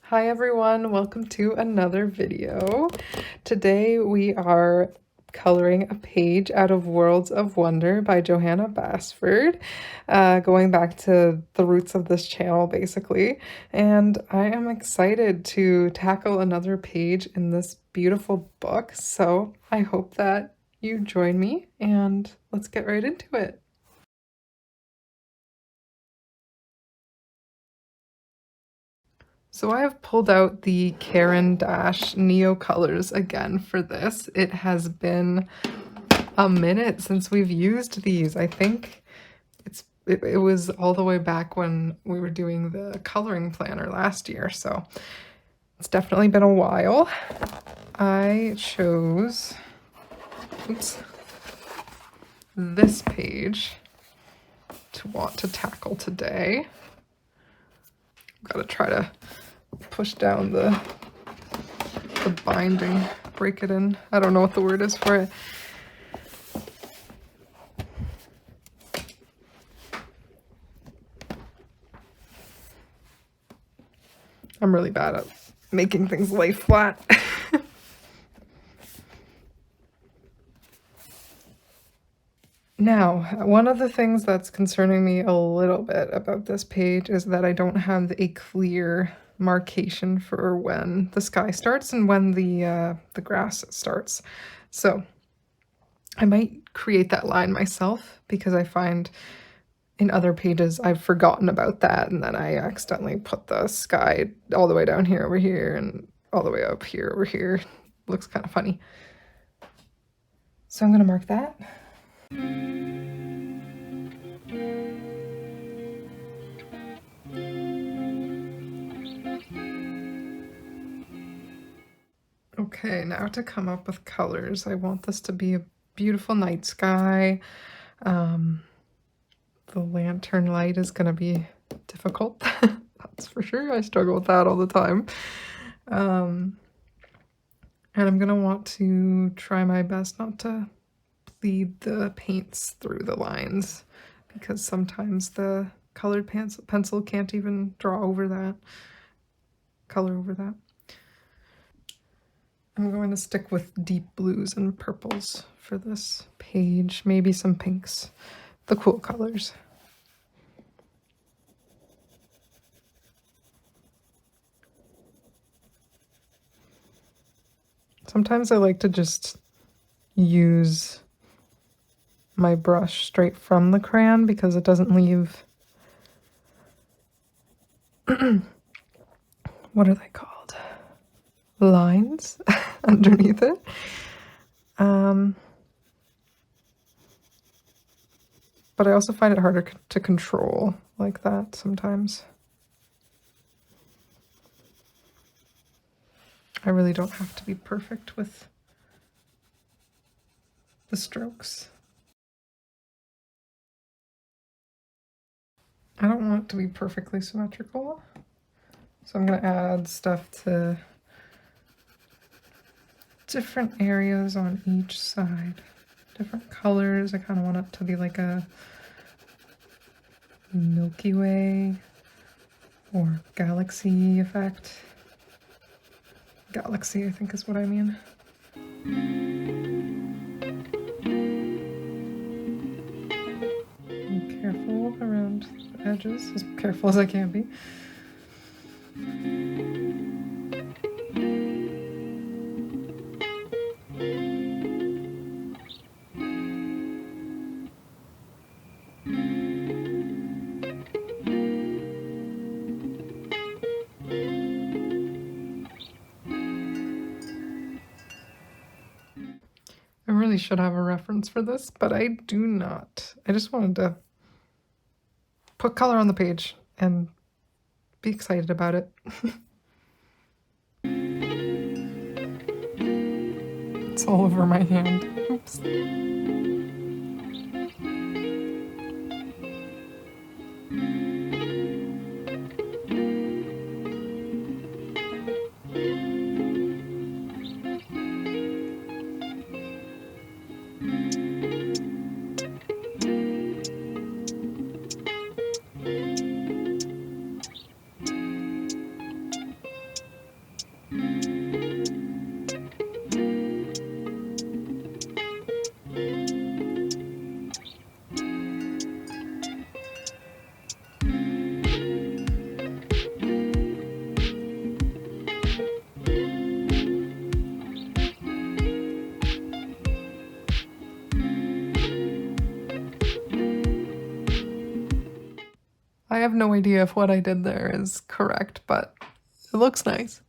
Hi everyone, welcome to another video. Today we are coloring a page out of Worlds of Wonder by Johanna Basford, going back to the roots of this channel basically, and I am excited to tackle another page in this beautiful book, so I hope that you join me and let's get right into it. So I have pulled out the Caran d'Ache Neo colors again for this. It has been a minute since we've used these. I think it was all the way back when we were doing the coloring planner last year, so it's definitely been a while. I chose this page to want to tackle today. Gotta try to push down the binding, break it in. I don't know what the word is for it. I'm really bad at making things lay flat. Now, one of the things that's concerning me a little bit about this page is that I don't have a clear marcation for when the sky starts and when the grass starts. So I might create that line myself because I find in other pages I've forgotten about that, and then I accidentally put the sky all the way down here over here and all the way up here over here. Looks kind of funny. So I'm going to mark that. Okay, now to come up with colors. I want this to be a beautiful night sky. The lantern light is going to be difficult. That's for sure. I struggle with that all the time. And I'm going to want to try my best not to bleed the paints through the lines because sometimes the colored pencil can't even draw over that, color over that. I'm going to stick with deep blues and purples for this page, maybe some pinks, the cool colors. Sometimes I like to just use my brush straight from the crayon because it doesn't leave, what are they called? Lines underneath it. But I also find it harder to control like that sometimes. I really don't have to be perfect with the strokes. I don't want it to be perfectly symmetrical, so I'm going to add stuff to different areas on each side. Different colors. I kind of want it to be like a Milky Way or galaxy effect. Galaxy, I think is what I mean. Be careful around the edges, as careful as I can be. I really should have a reference for this, but I do not. I just wanted to put color on the page and be excited about it. It's all over my hand. Oops. I have no idea if what I did there is correct, but it looks nice.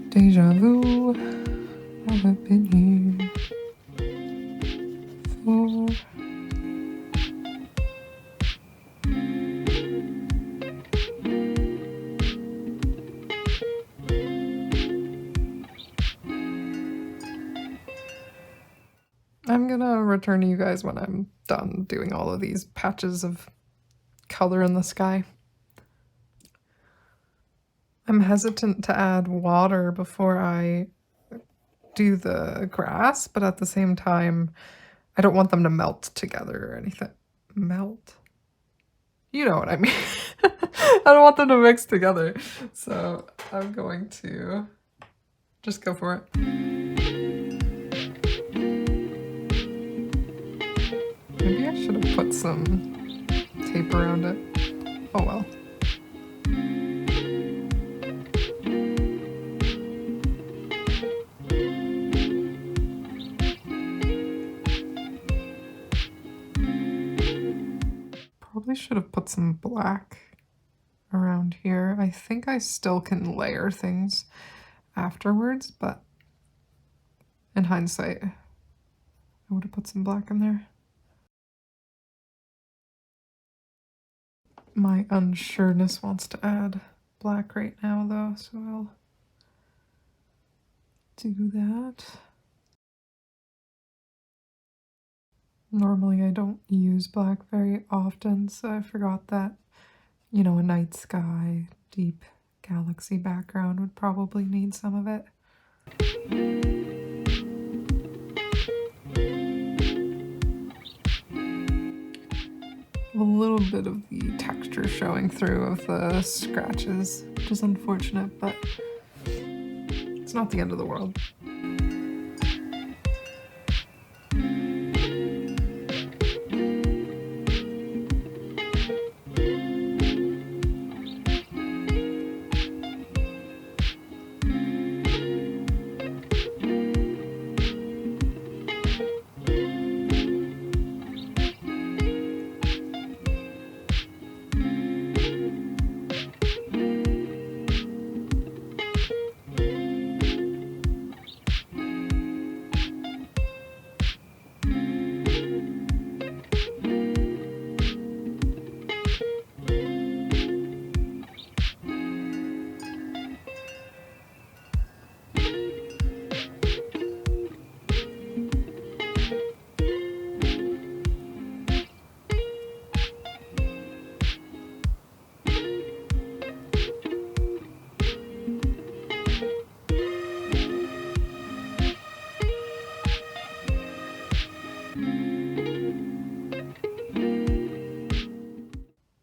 Deja vu. I have been here before. I'm gonna return to you guys when I'm done doing all of these patches of color in the sky. I'm hesitant to add water before I do the grass, but at the same time, I don't want them to melt together or anything. Melt? You know what I mean. I don't want them to mix together. So I'm going to just go for it. Maybe I should have put some tape around it. Oh well. Probably should have put some black around here. I think I still can layer things afterwards, but in hindsight, I would have put some black in there. My unsureness wants to add black right now though, so I'll do that. Normally I don't use black very often, so I forgot that, you know, a night sky, deep galaxy background would probably need some of it. A little bit of the texture showing through of the scratches, which is unfortunate, but it's not the end of the world.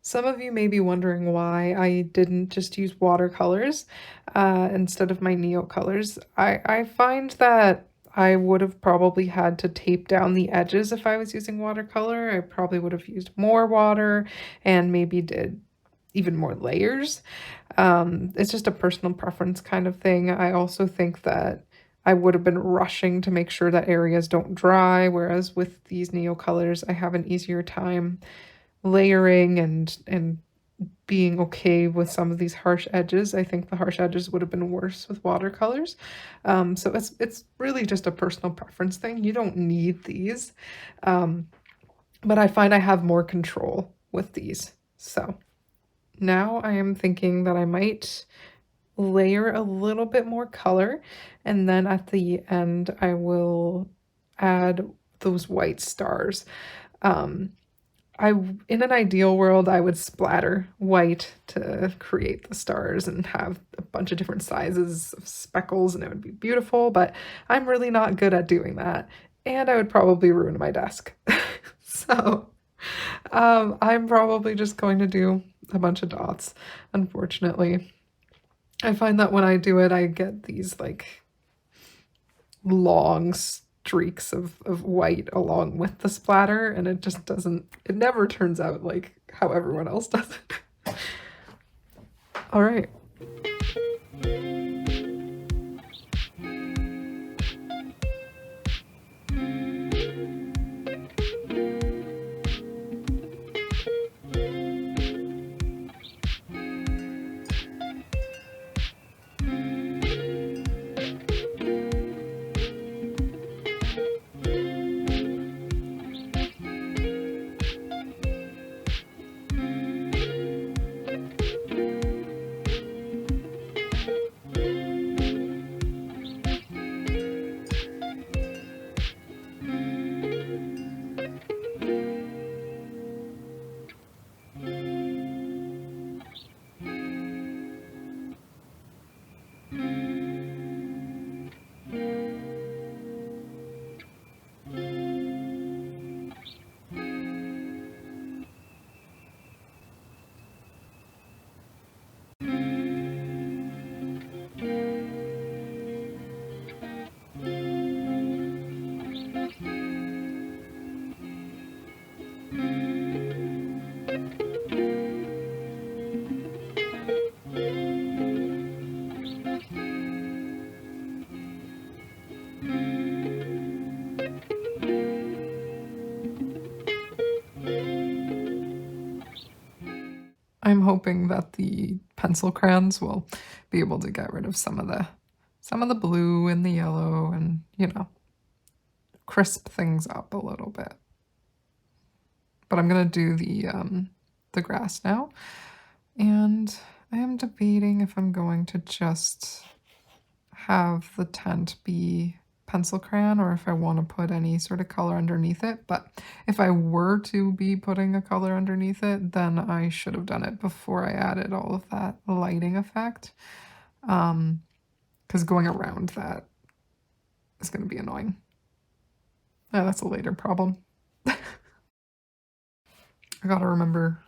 Some of you may be wondering why I didn't just use watercolors instead of my Neo colors. I find that I would have probably had to tape down the edges if I was using watercolor. I probably would have used more water and maybe did even more layers. It's just a personal preference kind of thing. I also think that I would have been rushing to make sure that areas don't dry, whereas with these Neo colors, I have an easier time layering and being okay with some of these harsh edges. I think the harsh edges would have been worse with watercolors. So it's really just a personal preference thing. You don't need these, but I find I have more control with these. So now I am thinking that I might layer a little bit more color, and then at the end I will add those white stars. In an ideal world, I would splatter white to create the stars and have a bunch of different sizes of speckles, and it would be beautiful, but I'm really not good at doing that, and I would probably ruin my desk. So I'm probably just going to do a bunch of dots, unfortunately. I find that when I do it, I get these like long streaks of white along with the splatter, and it just doesn't, it never turns out like how everyone else does it. All right. I'm hoping that the pencil crayons will be able to get rid of some of the blue and the yellow and, you know, crisp things up a little bit. But I'm gonna do the grass now, and I am debating if I'm going to just have the tent be pencil crayon or if I want to put any sort of color underneath it. But if I were to be putting a color underneath it, then I should have done it before I added all of that lighting effect. Because going around that is going to be annoying. That's a later problem. I gotta remember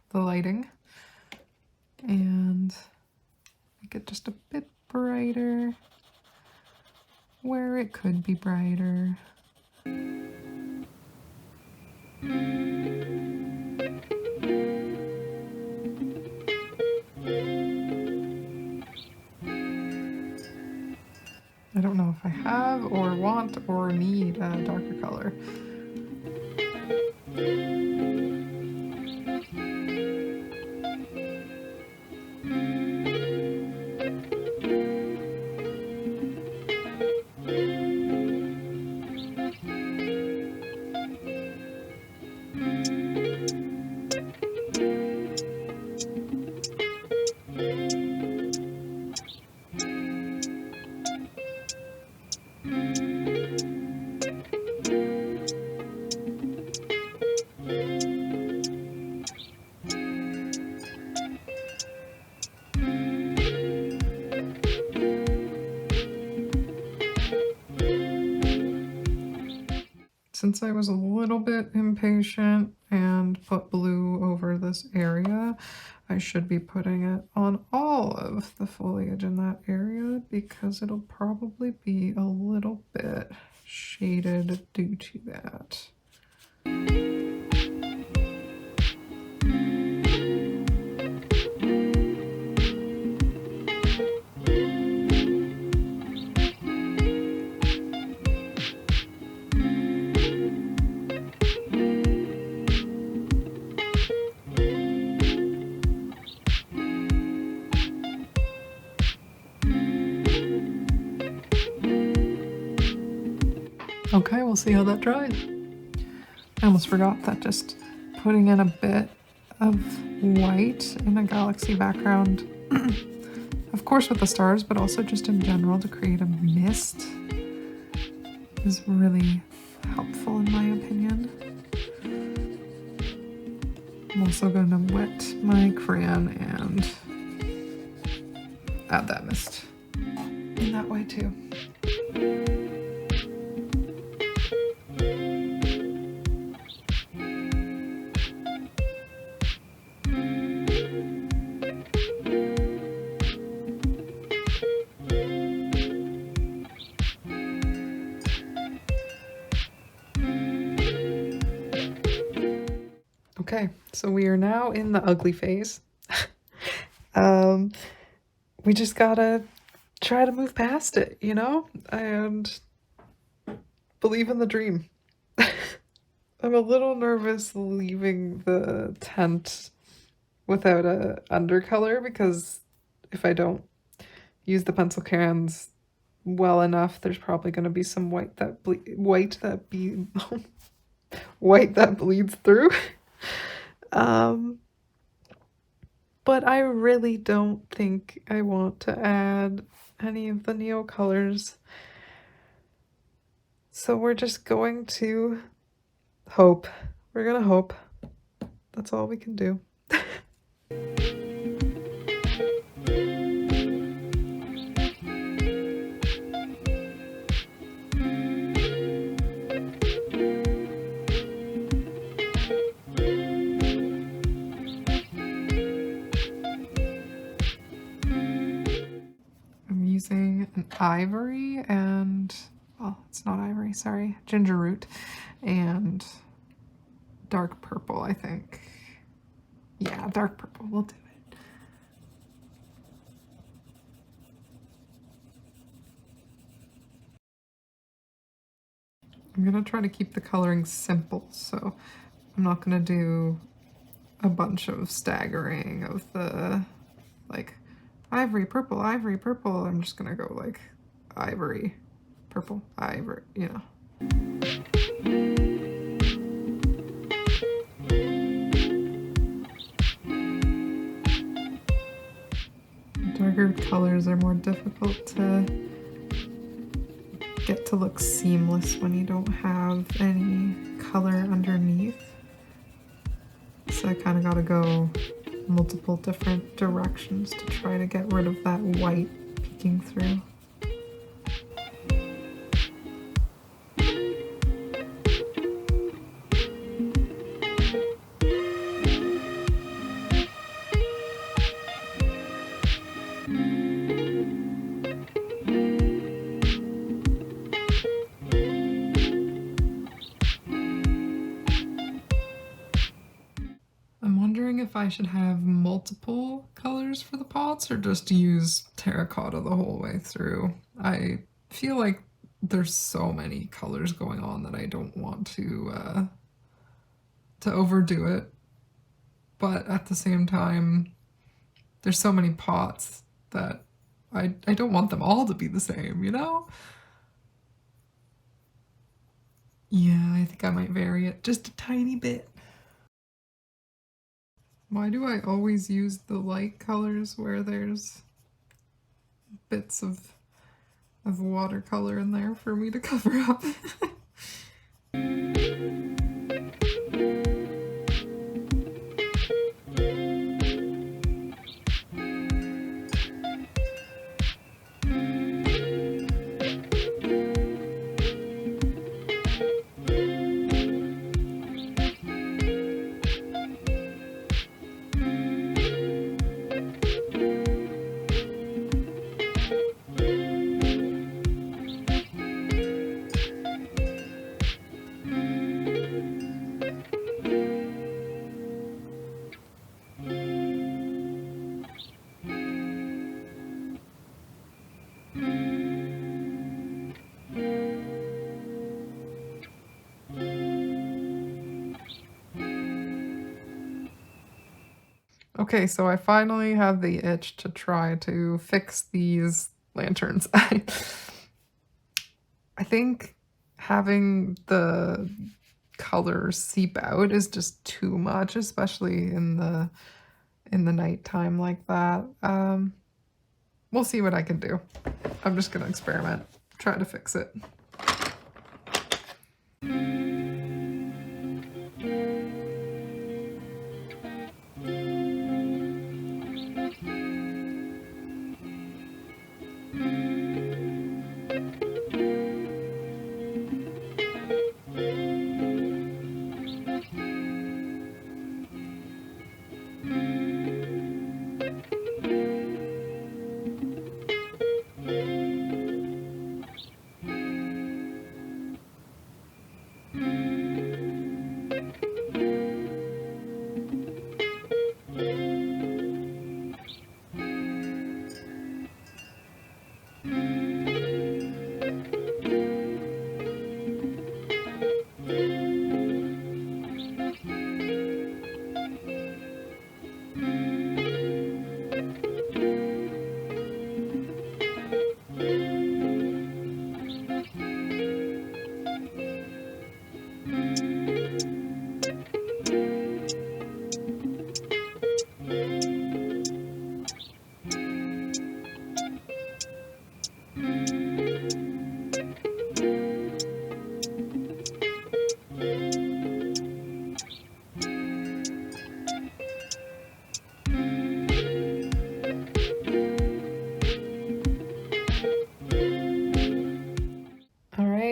the lighting and make it just a bit brighter where it could be brighter. I don't know if I have or want or need a darker color. Since I was a little bit impatient and put blue over this area, I should be putting it on all of the foliage in that area because it'll probably be a little bit shaded due to that. Okay, we'll see how that dries. I almost forgot that just putting in a bit of white in a galaxy background, of course with the stars, but also just in general to create a mist is really helpful in my opinion. I'm also going to wet my crayon and add that mist in that way too. Okay, so we are now in the ugly phase. We just gotta try to move past it, you know, and believe in the dream. I'm a little nervous leaving the tent without a undercolor because if I don't use the pencil crayons well enough, there's probably going to be some white that white that bleeds through. But I really don't think I want to add any of the neo colors. So we're just going to hope. We're gonna hope. That's all we can do. Using an ivory and, well, it's not ivory, sorry, ginger root and dark purple, I think. Yeah, dark purple, we'll do it. I'm gonna try to keep the coloring simple, so I'm not gonna do a bunch of staggering of the, like, ivory, purple, ivory, purple. I'm just gonna go like ivory, purple, ivory, you know. Darker colors are more difficult to get to look seamless when you don't have any color underneath. So I kind of got to go multiple different directions to try to get rid of that white peeking through. I'm wondering if I should have multiple colors for the pots or just use terracotta the whole way through. I feel like there's so many colors going on that I don't want to overdo it. But at the same time, there's so many pots that I don't want them all to be the same, you know? Yeah, I think I might vary it just a tiny bit. Why do I always use the light colors where there's bits of watercolor in there for me to cover up? Okay, so I finally have the itch to try to fix these lanterns. I think having the colors seep out is just too much, especially in the nighttime like that. We'll see what I can do. I'm just gonna experiment, try to fix it.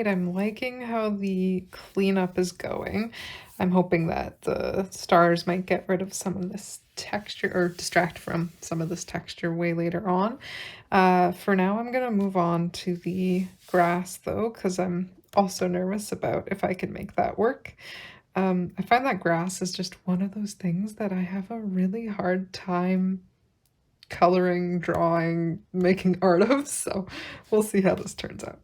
I'm liking how the cleanup is going. I'm hoping that the stars might get rid of some of this texture or distract from some of this texture way later on. For now, I'm going to move on to the grass though, because I'm also nervous about if I can make that work. I find that grass is just one of those things that I have a really hard time coloring, drawing, making art of, so we'll see how this turns out.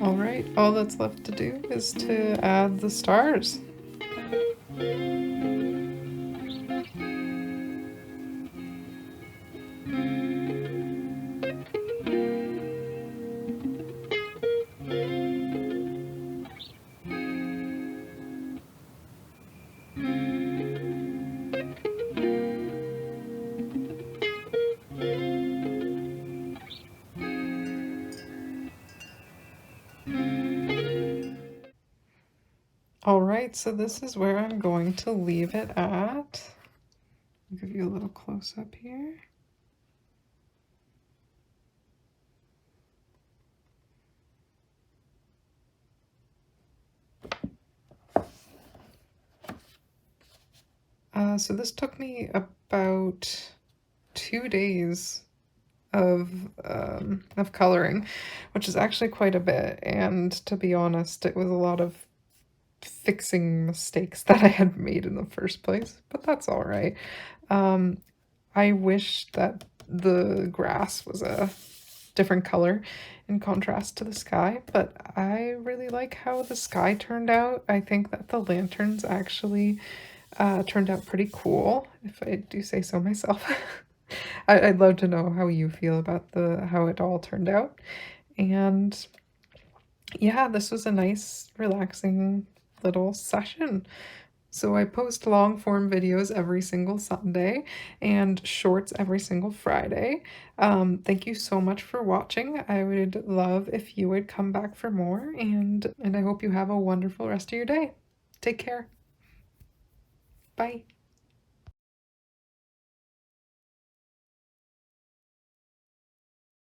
All right, all that's left to do is to add the stars. All right, so this is where I'm going to leave it at. I'll give you a little close up here. So this took me about 2 days of coloring, which is actually quite a bit. And to be honest, it was a lot of fixing mistakes that I had made in the first place, but that's all right. I wish that the grass was a different color in contrast to the sky, but I really like how the sky turned out. I think that the lanterns actually Turned out pretty cool, if I do say so myself. I'd love to know how you feel about how it all turned out. And yeah, this was a nice, relaxing little session. So I post long form videos every single Sunday and shorts every single Friday. Thank you so much for watching. I would love if you would come back for more, and I hope you have a wonderful rest of your day. Take care. Bye.